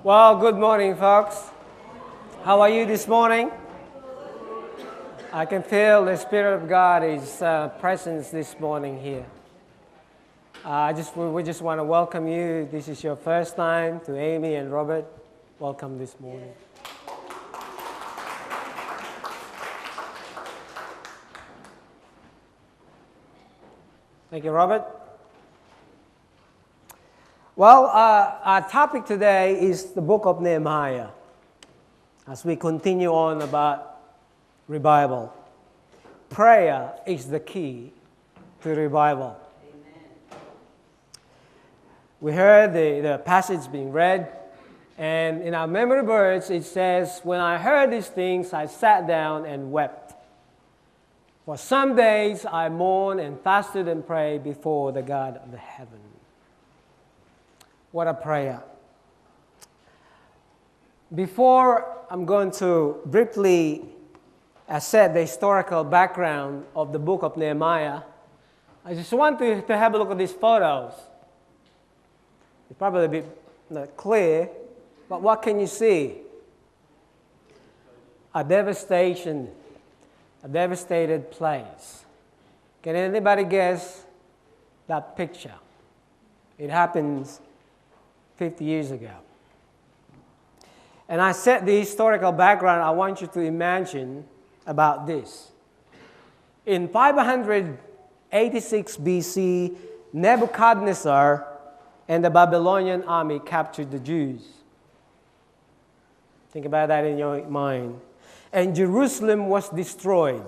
Well, good morning, folks. How are you this morning? I can feel the Spirit of God is presence this morning here. We just want to welcome you. This is your first time to Amy and Robert. Welcome this morning. Thank you, Robert. Well, our topic today is the book of Nehemiah, as we continue on about revival. Prayer is the key to revival. Amen. We heard the passage being read, and in our memory verse it says, "When I heard these things, I sat down and wept. For some days I mourned and fasted and prayed before the God of the heaven." What a prayer. Before I'm going to briefly set the historical background of the book of Nehemiah, I just want to have a look at these photos. It's probably a bit not clear, but what can you see? A devastated place. Can anybody guess that picture? It happens 50 years ago. And I set the historical background. I want you to imagine about this. In 586 BC, Nebuchadnezzar and the Babylonian army captured the Jews. Think about that in your mind. And Jerusalem was destroyed.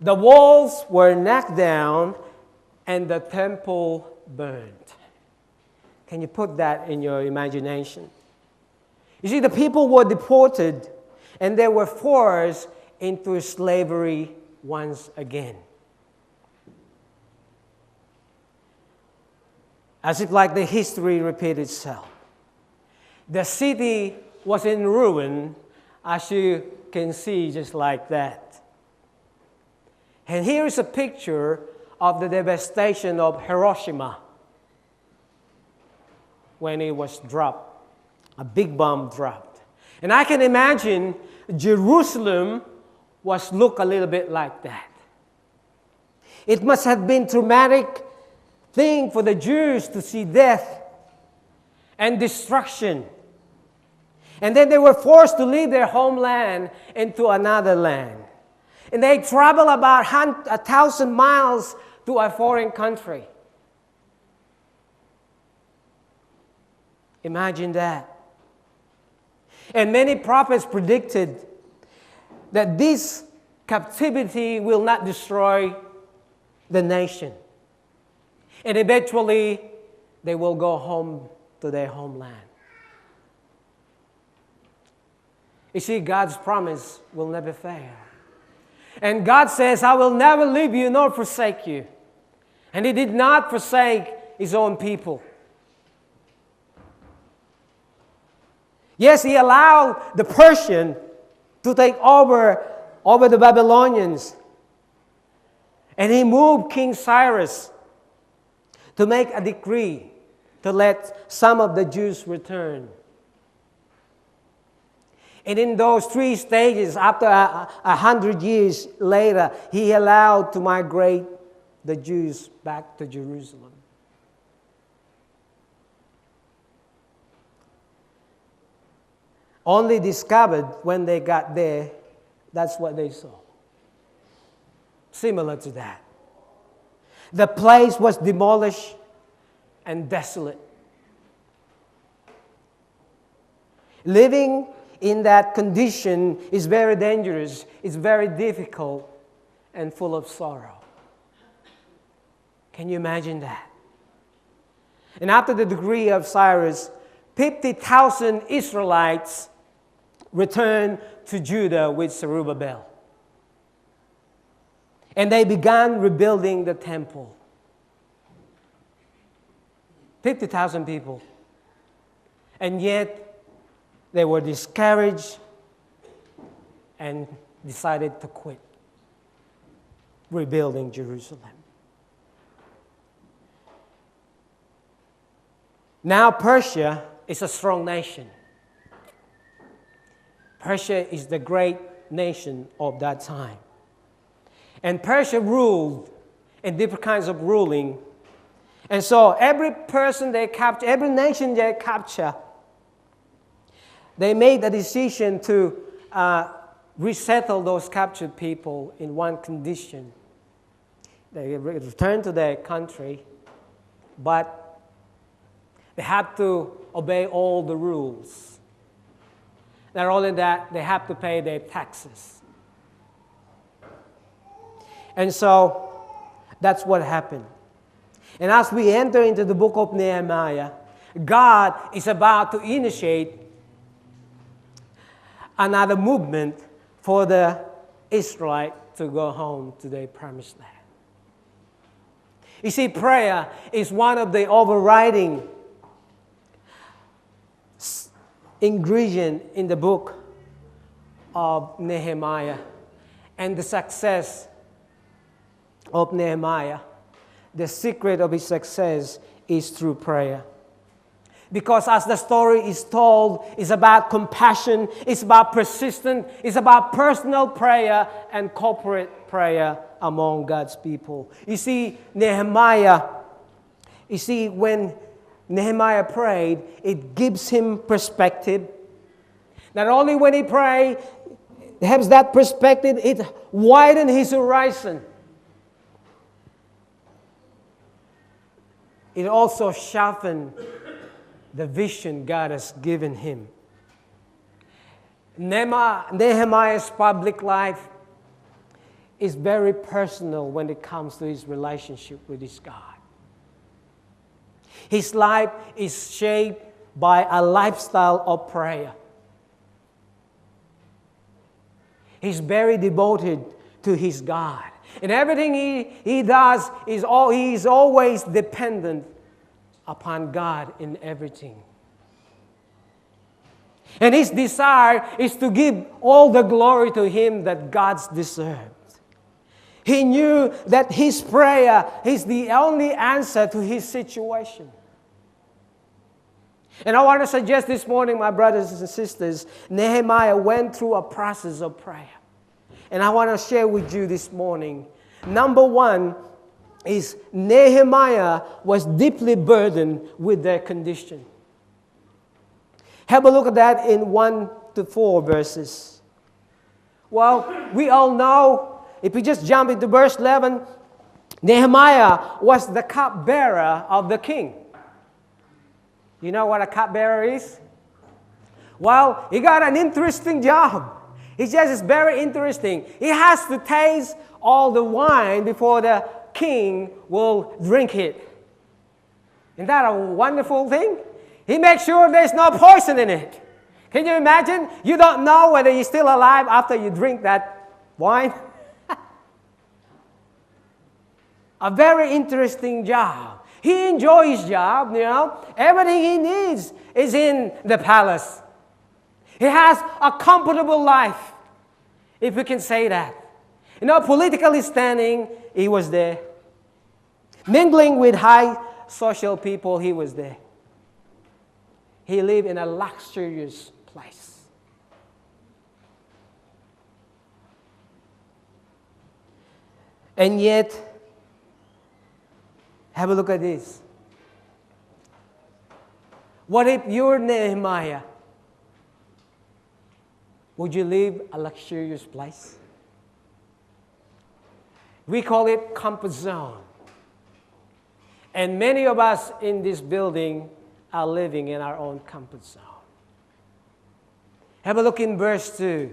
The walls were knocked down and the temple burned. Can you put that in your imagination? You see, the people were deported and they were forced into slavery once again. As if like the history repeated itself. The city was in ruin, as you can see, just like that. And here is a picture of the devastation of Hiroshima when it was dropped, a big bomb dropped. And I can imagine Jerusalem was look a little bit like that. It must have been a traumatic thing for the Jews to see death and destruction. And then they were forced to leave their homeland into another land. And they traveled about 1,000 miles to a foreign country. Imagine that. And many prophets predicted that this captivity will not destroy the nation. And eventually, they will go home to their homeland. You see, God's promise will never fail. And God says, "I will never leave you nor forsake you." And He did not forsake His own people. Yes, He allowed the Persian to take over the Babylonians. And He moved King Cyrus to make a decree to let some of the Jews return. And in those 3 stages, after 100 years later, He allowed to migrate the Jews back to Jerusalem. Only discovered when they got there, that's what they saw. Similar to that. The place was demolished and desolate. Living in that condition is very dangerous, it's very difficult, and full of sorrow. Can you imagine that? And after the decree of Cyrus, 50,000 Israelites returned to Judah with Zerubbabel. And they began rebuilding the temple. 50,000 people. And yet, they were discouraged and decided to quit rebuilding Jerusalem. Now Persia is a strong nation. Persia is the great nation of that time. And Persia ruled in different kinds of ruling. And so every person they capture, every nation they capture, they made a decision to resettle those captured people in one condition. They return to their country, but they have to obey all the rules. Not only that, they have to pay their taxes. And so that's what happened. And as we enter into the book of Nehemiah, God is about to initiate another movement for the Israelites to go home to their promised land. You see, prayer is one of the overriding ingredient in the book of Nehemiah. And the success of Nehemiah, the secret of his success is through prayer. Because as the story is told, it's about compassion, it's about persistence, it's about personal prayer and corporate prayer among God's people. You see, when Nehemiah prayed, it gives him perspective. Not only when he prayed, he has that perspective, it widens his horizon. It also sharpens the vision God has given him. Nehemiah's public life is very personal when it comes to his relationship with his God. His life is shaped by a lifestyle of prayer. He's very devoted to his God. And everything he does, he is always dependent upon God in everything. And his desire is to give all the glory to him that God deserves. He knew that his prayer is the only answer to his situation. And I want to suggest this morning, my brothers and sisters, Nehemiah went through a process of prayer. And I want to share with you this morning. Number one is Nehemiah was deeply burdened with their condition. Have a look at that in 1 to 4 verses. Well, we all know, if we just jump into verse 11, Nehemiah was the cupbearer of the king. You know what a cupbearer is? Well, he got an interesting job. He says it's very interesting. He has to taste all the wine before the king will drink it. Isn't that a wonderful thing? He makes sure there's no poison in it. Can you imagine? You don't know whether you're still alive after you drink that wine. A very interesting job. He enjoys his job, you know. Everything he needs is in the palace. He has a comfortable life, if we can say that. You know, politically standing, he was there. Mingling with high social people, he was there. He lived in a luxurious place. And yet, have a look at this. What if you're Nehemiah? Would you live a luxurious place? We call it comfort zone. And many of us in this building are living in our own comfort zone. Have a look in verse 2.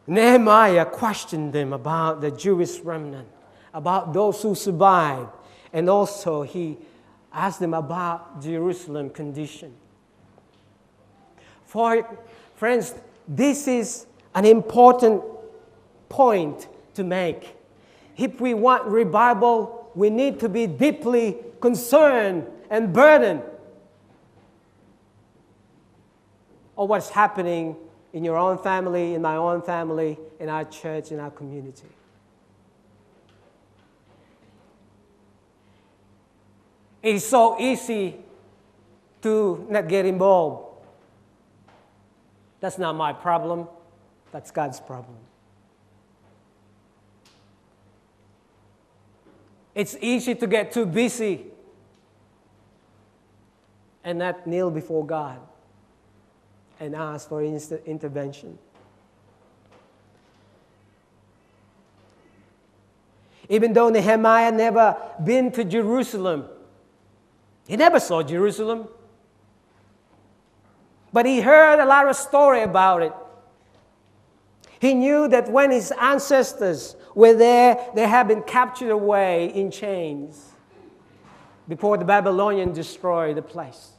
Nehemiah questioned them about the Jewish remnant, about those who survived, and also he asked them about Jerusalem's condition. For friends, this is an important point to make. If we want revival, we need to be deeply concerned and burdened of what's happening in your own family, in my own family, in our church, in our community. It is so easy to not get involved. That's not my problem. That's God's problem. It's easy to get too busy and not kneel before God and ask for intervention. Even though Nehemiah never been to Jerusalem, he never saw Jerusalem, but he heard a lot of story about it. He knew that when his ancestors were there, they had been captured away in chains before the Babylonians destroyed the place.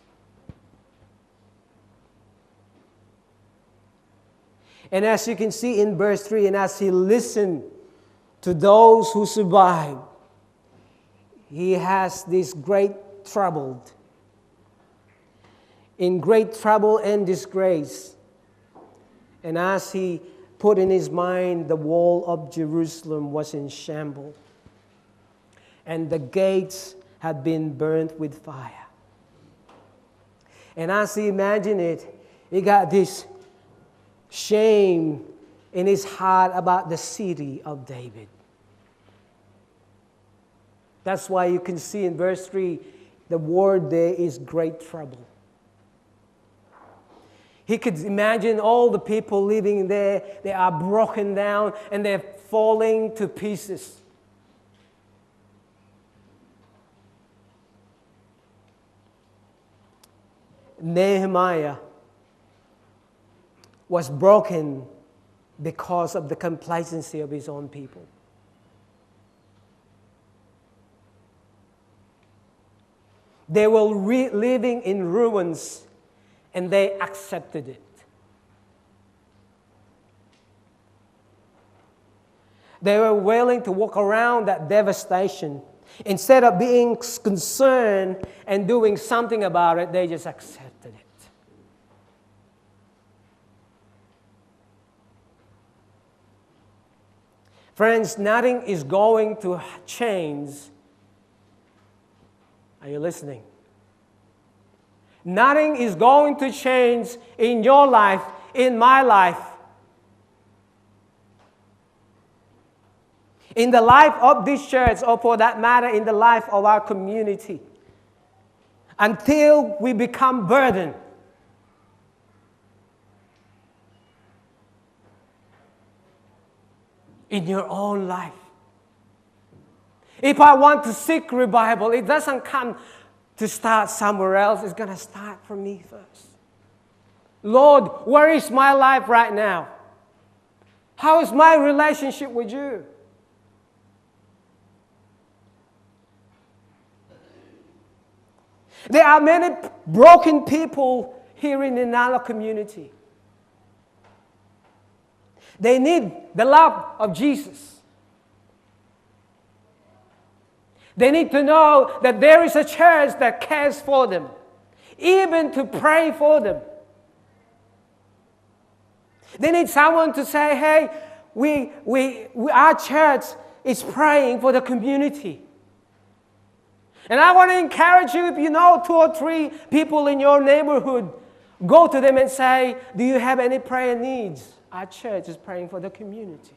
And as you can see in verse 3, and as he listened to those who survived, he has this great trouble. In great trouble and disgrace. And as he put in his mind, the wall of Jerusalem was in shambles, and the gates had been burnt with fire. And as he imagined it, he got this shame in his heart about the city of David. That's why you can see in verse 3, the word there is great trouble. He could imagine all the people living there. They are broken down and they're falling to pieces. Nehemiah was broken because of the complacency of his own people. They were living in ruins, and they accepted it. They were willing to walk around that devastation. Instead of being concerned and doing something about it, they just accepted it. Friends, nothing is going to change. Are you listening? Nothing is going to change in your life, in my life, in the life of this church, or for that matter, in the life of our community, until we become burdened. In your own life. If I want to seek revival, it doesn't come to start somewhere else. It's going to start from me first. Lord, where is my life right now? How is my relationship with you? There are many broken people here in our community. They need the love of Jesus. They need to know that there is a church that cares for them, even to pray for them. They need someone to say, hey, our church is praying for the community. And I want to encourage you, if you know 2 or 3 people in your neighborhood, go to them and say, do you have any prayer needs? Our church is praying for the community.